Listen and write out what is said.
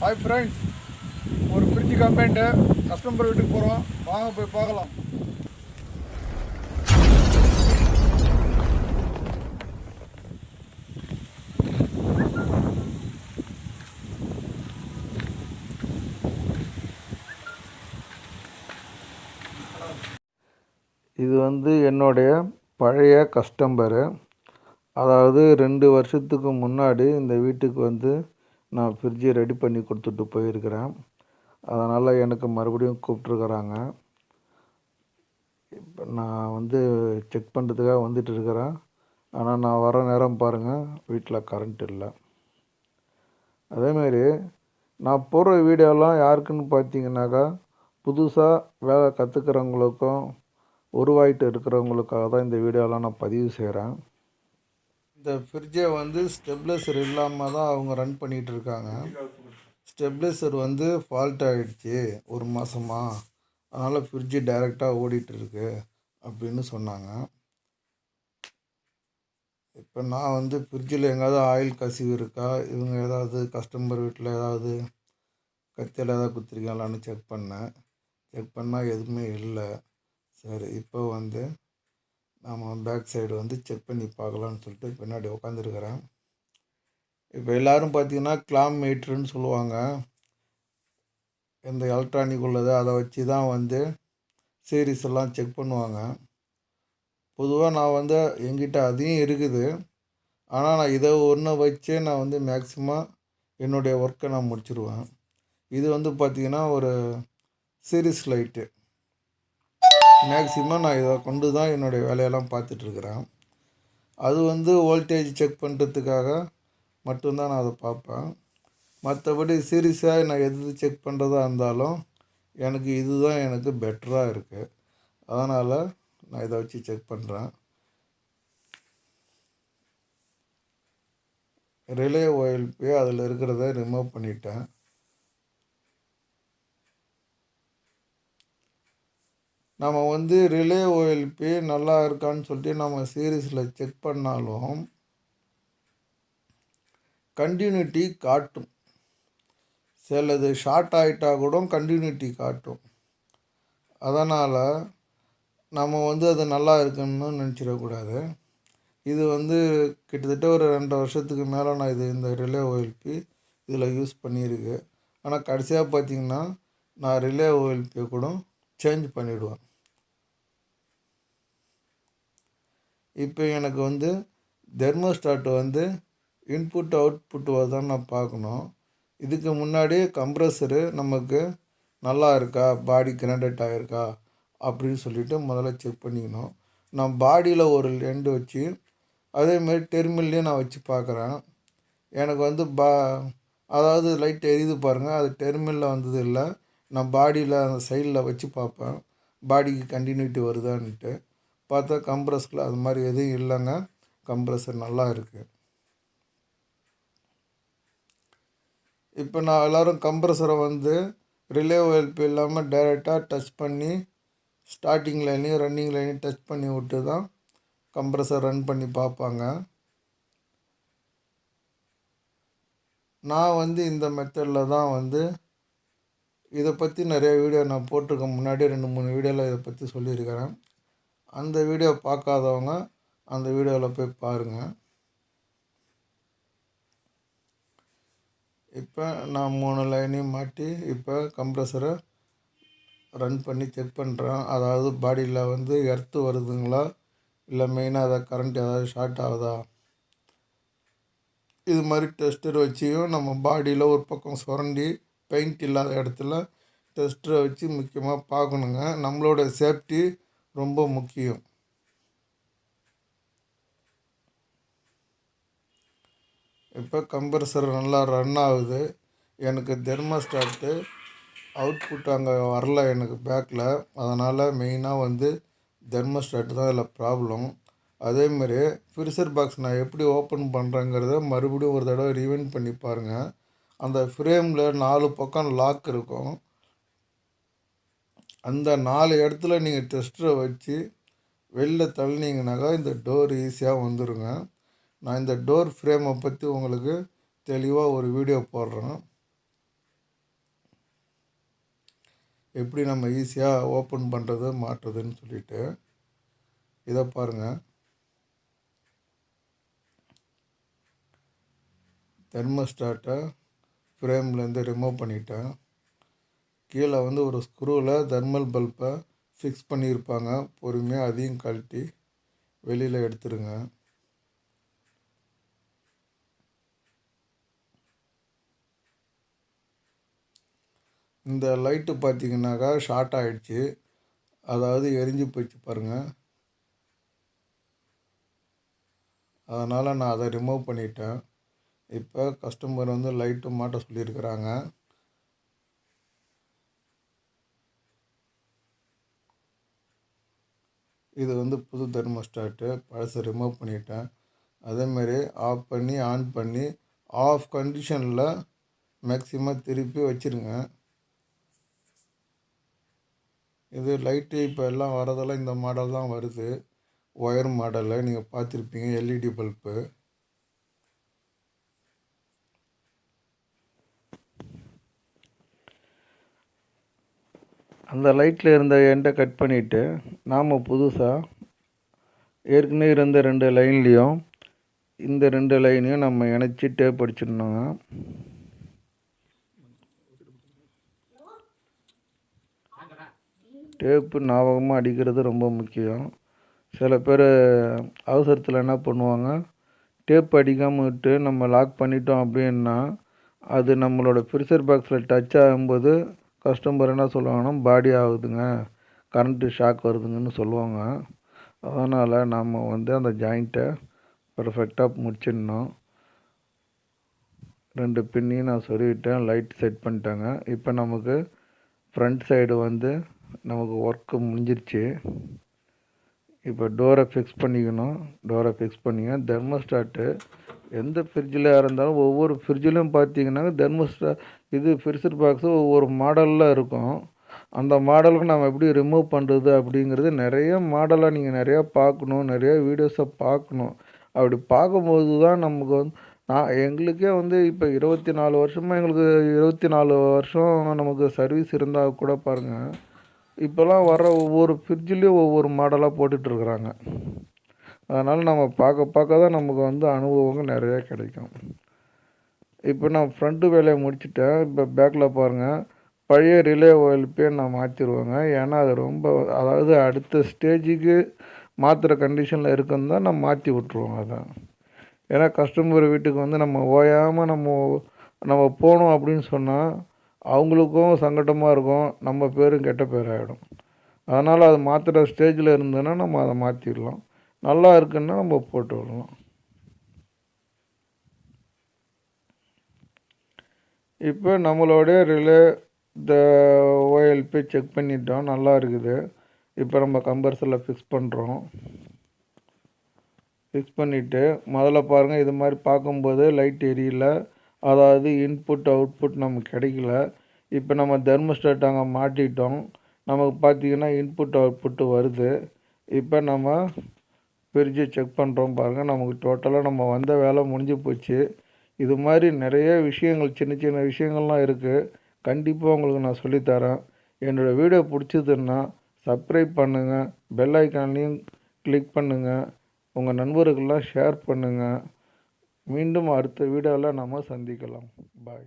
Hi friends, ஒரு fridge complaint customer வீட்டுக்கு போகிறோம். வாங்க போய் பார்க்கலாம். இது என்னுடைய பழைய கஸ்டமரு. அதாவது 2 வருஷத்துக்கு முன்னாடி இந்த வீட்டுக்கு நான் ஃப்ரிட்ஜை ரெடி பண்ணி கொடுத்துட்டு போயிருக்கிறேன். அதனால் எனக்கு மறுபடியும் கூப்பிட்ருக்குறாங்க. இப்போ நான் செக் பண்ணுறதுக்காக வந்துட்டு இருக்கிறேன். ஆனால் நான் வர நேரம் பாருங்கள், வீட்டில் கரண்ட் இல்லை. அதேமாரி நான் போடுற வீடியோலாம் யாருக்குன்னு பார்த்தீங்கன்னாக்கா, புதுசாக வேலை கற்றுக்கிறவங்களுக்கும் உருவாகிட்டு இருக்கிறவங்களுக்காக தான் இந்த வீடியோலாம் நான் பதிவு செய்கிறேன். இந்த ஃப்ரிட்ஜை ஸ்டெப்லைசர் இல்லாமல் தான் அவங்க ரன் பண்ணிகிட்டு இருக்காங்க. ஸ்டெப்லைசர் ஃபால்ட் ஆகிடுச்சி ஒரு மாதமாக, அதனால் ஃப்ரிட்ஜு டைரெக்டாக ஓடிட்டுருக்கு அப்படின்னு சொன்னாங்க. இப்போ நான் ஃப்ரிட்ஜில் எங்கேயாவது ஆயில் கசிவு இருக்கா, இவங்க ஏதாவது கஸ்டமர் வீட்டில் ஏதாவது கத்தியில் ஏதாவது குத்திருக்காங்களான்னு செக் பண்ணேன். செக் பண்ணால் எதுவுமே இல்லை. சரி, இப்போ நம்ம பேக் சைடு செக் பண்ணி பார்க்கலான்னு சொல்லிட்டு பின்னாடி உட்காந்துருக்கிறேன். இப்போ எல்லோரும் பார்த்திங்கன்னா கிளாம் மீட்ருன்னு சொல்லுவாங்க. இந்த எலக்ட்ரானிக் உள்ளது அதை வச்சு தான் சீரிஸ் எல்லாம் செக் பண்ணுவாங்க. பொதுவாக நான் என்கிட்ட அதையும் இருக்குது. ஆனால் நான் இதை ஒன்று வச்சே நான் மேக்ஸிமம் என்னுடைய ஒர்க்கை நான் முடிச்சிடுவேன். இது பார்த்திங்கன்னா ஒரு சீரிஸ் லைட்டு. மேக்ஸிமம் நான் இதை கொண்டு தான் என்னுடைய வேலையெல்லாம் பார்த்துட்ருக்குறேன். அது வோல்டேஜ் செக் பண்ணுறதுக்காக மட்டும்தான் நான் அதை பார்ப்பேன். மற்றபடி சீரியஸாக நான் எது செக் பண்ணுறதா இருந்தாலும் எனக்கு இதுதான் எனக்கு பெட்டராக இருக்குது. அதனால் நான் இதை வச்சு செக் பண்ணுறேன். ரிலே ஓஎல்பி அதில் இருக்கிறத ரிமூவ் பண்ணிட்டேன். நம்ம ரிலே ஓஎல்பி நல்லா இருக்கான்னு சொல்லிட்டு நம்ம சீரீஸில் செக் பண்ணாலும் கண்டினியூட்டி காட்டும். சிலது ஷார்ட் ஆகிட்டா கூட கண்டினியூட்டி காட்டும். அதனால் நம்ம அது நல்லா இருக்குன்னு நினச்சிடக்கூடாது. இது கிட்டத்தட்ட ஒரு 2 வருஷத்துக்கு மேலே நான் இந்த ரிலே ஓஎல்பி இதில் யூஸ் பண்ணியிருக்கு. ஆனால் கடைசியாக பார்த்திங்கன்னா நான் ரிலே ஓஎல்பியை கூட சேஞ்ச் பண்ணிவிடுவேன். இப்போ எனக்கு தெர்மோஸ்டாட் இன்புட் அவுட்புட் தான் நான் பார்க்கணும். இதுக்கு முன்னாடி கம்ப்ரஸரு நமக்கு நல்லா இருக்கா, பாடி கிராண்டட் ஆகிருக்கா அப்படின்னு சொல்லிவிட்டு முதல்ல செக் பண்ணிக்கணும். நான் பாடியில் ஒரு எண்டு வச்சு அதேமாரி டெர்மினல்லையும் நான் வச்சு பார்க்குறேன். எனக்கு அதாவது லைட் எரியுது பாருங்கள், அது டெர்மினலில் வந்தது இல்லை. நான் பாடியில் அந்த சைடில் வச்சு பார்ப்பேன், பாடிக்கு கண்டினியூட்டி வருதான்ட்டு. பார்த்தா கம்ப்ரஸரில் அது மாதிரி எதுவும் இல்லைங்க. கம்ப்ரஸர் நல்லா இருக்குது. இப்போ நான் எல்லோரும் கம்ப்ரஸரை ரிலே ஓஎல்பி இல்லாமல் டைரெக்டாக டச் பண்ணி ஸ்டார்டிங் லைனையும் ரன்னிங் லைனையும் டச் பண்ணி விட்டு தான் கம்ப்ரஸர் ரன் பண்ணி பார்ப்பாங்க. நான் இந்த மெத்தடில் தான் இதை பற்றி நிறைய வீடியோ நான் போட்டிருக்கேன். முன்னாடி 2-3 வீடியோவில் இதை பற்றி சொல்லியிருக்கிறேன். அந்த வீடியோ பார்க்காதவங்க அந்த வீடியோவில் போய் பாருங்கள். இப்போ நான் 3 லைனையும் மாட்டி இப்போ கம்ப்ரஸரை ரன் பண்ணி செக் பண்ணுறேன். அதாவது பாடியில் எர்த்து வருதுங்களா, இல்லை மெயினாக அதை கரண்ட் ஏதாவது ஷார்ட் ஆகுதா, இது மாதிரி டெஸ்டர் வச்சியும் நம்ம பாடியில் ஒரு பக்கம் சுரண்டி பெயிண்ட் இல்லாத இடத்துல டெஸ்டரை வச்சு முக்கியமாக பார்க்கணுங்க. நம்மளோட சேஃப்டி ரொம்ப முக்கியம். இப்போ கம்ப்ரஸர் நல்லா ரன் ஆகுது. எனக்கு தெர்மோஸ்டாட்டு அவுட்புட் அங்கே வரல எனக்கு பேக்கில். அதனால் மெயினாக தெர்மோஸ்டாட்டு தான் இதில் ப்ராப்ளம். அதேமாரி ஃப்ரீசர் பாக்ஸ் நான் எப்படி ஓப்பன் பண்ணுறேங்கிறத மறுபடியும் ஒரு தடவை ரிவைண்ட் பண்ணி பாருங்கள். அந்த ஃப்ரேமில் 4 பக்கம் லாக் இருக்கும். அந்த 4 இடத்துல நீங்கள் டெஸ்டரை வச்சு வெளில தள்ளினீங்கனாக்கா இந்த டோர் ஈஸியாக வந்துடுங்க. நான் இந்த டோர் ஃப்ரேமை பற்றி உங்களுக்கு தெளிவாக ஒரு வீடியோ போடுறேன். எப்படி நம்ம ஈஸியாக ஓப்பன் பண்ணுறது மாட்டுறதுன்னு சொல்லிட்டு இதை பாருங்கள். தெர்மோஸ்டாட்டை ஃப்ரேம்லேருந்து ரிமூவ் பண்ணிட்டேன். கீழே வந்து ஒரு ஸ்க்ரூவில் தெர்மல் பல்பை ஃபிக்ஸ் பண்ணியிருப்பாங்க. பொறுமையாக அதையும் கழட்டி வெளியில் எடுத்துருங்க. இந்த லைட்டு பார்த்தீங்கன்னாக்கா ஷார்ட் ஆகிடுச்சு, அதாவது எரிஞ்சு போயிடுச்சு பாருங்கள். அதனால் நான் அதை ரிமூவ் பண்ணிட்டேன். இப்போ கஸ்டமர் வந்து லைட்டு மாட்ட சொல்லியிருக்கிறாங்க. இது வந்து புது தெர்மோஸ்டாட்டு, பழசை ரிமூவ் பண்ணிட்டேன். அதேமாரி ஆஃப் பண்ணி ஆன் பண்ணி ஆஃப் கண்டிஷனில் மேக்ஸிமம் திருப்பி வச்சுருங்க. இது லைட்டு இப்போ எல்லாம் வரதெல்லாம் இந்த மாடல் தான் வருது. ஒயர் மாடலில் நீங்கள் பார்த்துருப்பீங்க, எல்இடி பல்பு. அந்த லைட்டில் இருந்த எண்டை கட் பண்ணிவிட்டு நாம் புதுசாக ஏற்கனவே இருந்த 2 லைன்லேயும் இந்த 2 லைனையும் நம்ம இணைச்சி டேப் அடிச்சிடணுங்க. டேப்பு ஞாபகமாக அடிக்கிறது ரொம்ப முக்கியம். சில பேர் அவசரத்தில் என்ன பண்ணுவாங்க, டேப் அடிக்காமல் விட்டு நம்ம லாக் பண்ணிட்டோம் அப்படின்னா அது நம்மளோட ஃப்ரீசர் பாக்ஸில் டச் ஆகும்போது கஸ்டமர் என்ன சொல்லுவாங்கன்னா, பாடி ஆகுதுங்க, கரண்ட்டு ஷாக் வருதுங்கன்னு சொல்லுவாங்க. அதனால் நாம் வந்து அந்த ஜாயிண்ட்டை பர்ஃபெக்டாக முடிச்சிடணும். 2 பின்னையும் நான் சொருவிட்டேன், லைட் செட் பண்ணிட்டேங்க. இப்போ நமக்கு ஃப்ரண்ட் சைடு வந்து நமக்கு ஒர்க்கு முடிஞ்சிருச்சு. இப்போ டோரை ஃபிக்ஸ் பண்ணிக்கணும். டோரை ஃபிக்ஸ் பண்ணிங்க. தெர்மோஸ்டாட்டு எந்த ஃப்ரிட்ஜில் இருந்தாலும் ஒவ்வொரு ஃப்ரிட்ஜிலும் பார்த்தீங்கன்னா இது ஃப்ரிட்ஜர் பாக்ஸு ஒவ்வொரு மாடலில் இருக்கும். அந்த மாடலுக்கு நம்ம எப்படி ரிமூவ் பண்ணுறது அப்படிங்கிறது நிறைய மாடலாக நீங்கள் நிறையா பார்க்கணும், நிறைய வீடியோஸை பார்க்கணும். அப்படி பார்க்கும்போது தான் நமக்கு வந்து எங்களுக்கே வந்து இப்போ 24 வருஷமாக எங்களுக்கு 24 வருஷம் நமக்கு சர்வீஸ் இருந்தால் கூட பாருங்கள், இப்போலாம் வர ஒவ்வொரு ஃப்ரிட்ஜிலையும் ஒவ்வொரு மாடலாக போட்டுட்ருக்குறாங்க. அதனால் நம்ம பார்க்க தான் நமக்கு வந்து அனுபவங்கள் நிறையா கிடைக்கும். இப்போ நான் ஃப்ரண்ட்டு வேலையை முடிச்சுட்டேன். இப்போ பேக்கில் பாருங்கள், பழைய ரிலே ஓஎல்பியை நான் மாற்றிடுவேங்க. ஏன்னா அது ரொம்ப, அதாவது அடுத்த ஸ்டேஜுக்கு மாற்றுற கண்டிஷனில் இருக்குன்னு தான் நான் மாற்றி விட்ருவோம் அதை. ஏன்னா கஸ்டமர் வீட்டுக்கு வந்து நம்ம ஓயாமல் நம்ம போகணும் அப்படின்னு சொன்னால் அவங்களுக்கும் சங்கடமாக இருக்கும், நம்ம பேரும் கெட்ட பேர் ஆகிடும். அதனால் அது மாற்றுற ஸ்டேஜில் இருந்ததுன்னா நம்ம அதை மாற்றிடலாம். நல்லா இருக்குன்னா நம்ம போட்டு விடலாம். இப்போ நம்மளோடைய ரிலே இந்த ஓஎல்பி செக் பண்ணிட்டோம், நல்லா இருக்குது. இப்போ நம்ம கம்பர்சரில் ஃபிக்ஸ் பண்ணுறோம். ஃபிக்ஸ் பண்ணிவிட்டு முதல்ல பாருங்கள், இது மாதிரி பார்க்கும்போது லைட் எரியல, அதாவது இன்புட் அவுட்புட் நமக்கு கிடைக்கல. இப்போ நம்ம தெர்மோஸ்டாட் அங்கே மாட்டிட்டோம், நமக்கு பார்த்திங்கன்னா இன்புட் அவுட்புட்டு வருது. இப்போ நம்ம ஃப்ரிட்ஜை செக் பண்ணுறோம் பாருங்கள், நமக்கு டோட்டலாக நம்ம வந்த வேலை முடிஞ்சு போச்சு. இது மாதிரி நிறைய விஷயங்கள், சின்ன சின்ன விஷயங்கள்லாம் இருக்குது. கண்டிப்பாக உங்களுக்கு நான் சொல்லித்தரேன். என்னோடய வீடியோ பிடிச்சதுன்னா சப்ஸ்கிரைப் பண்ணுங்கள், பெல் ஐக்கானையும் கிளிக் பண்ணுங்கள், உங்கள் நண்பர்கள்லாம் ஷேர் பண்ணுங்கள். மீண்டும் அடுத்த வீடியோவில் நம்ம சந்திக்கலாம். பாய்.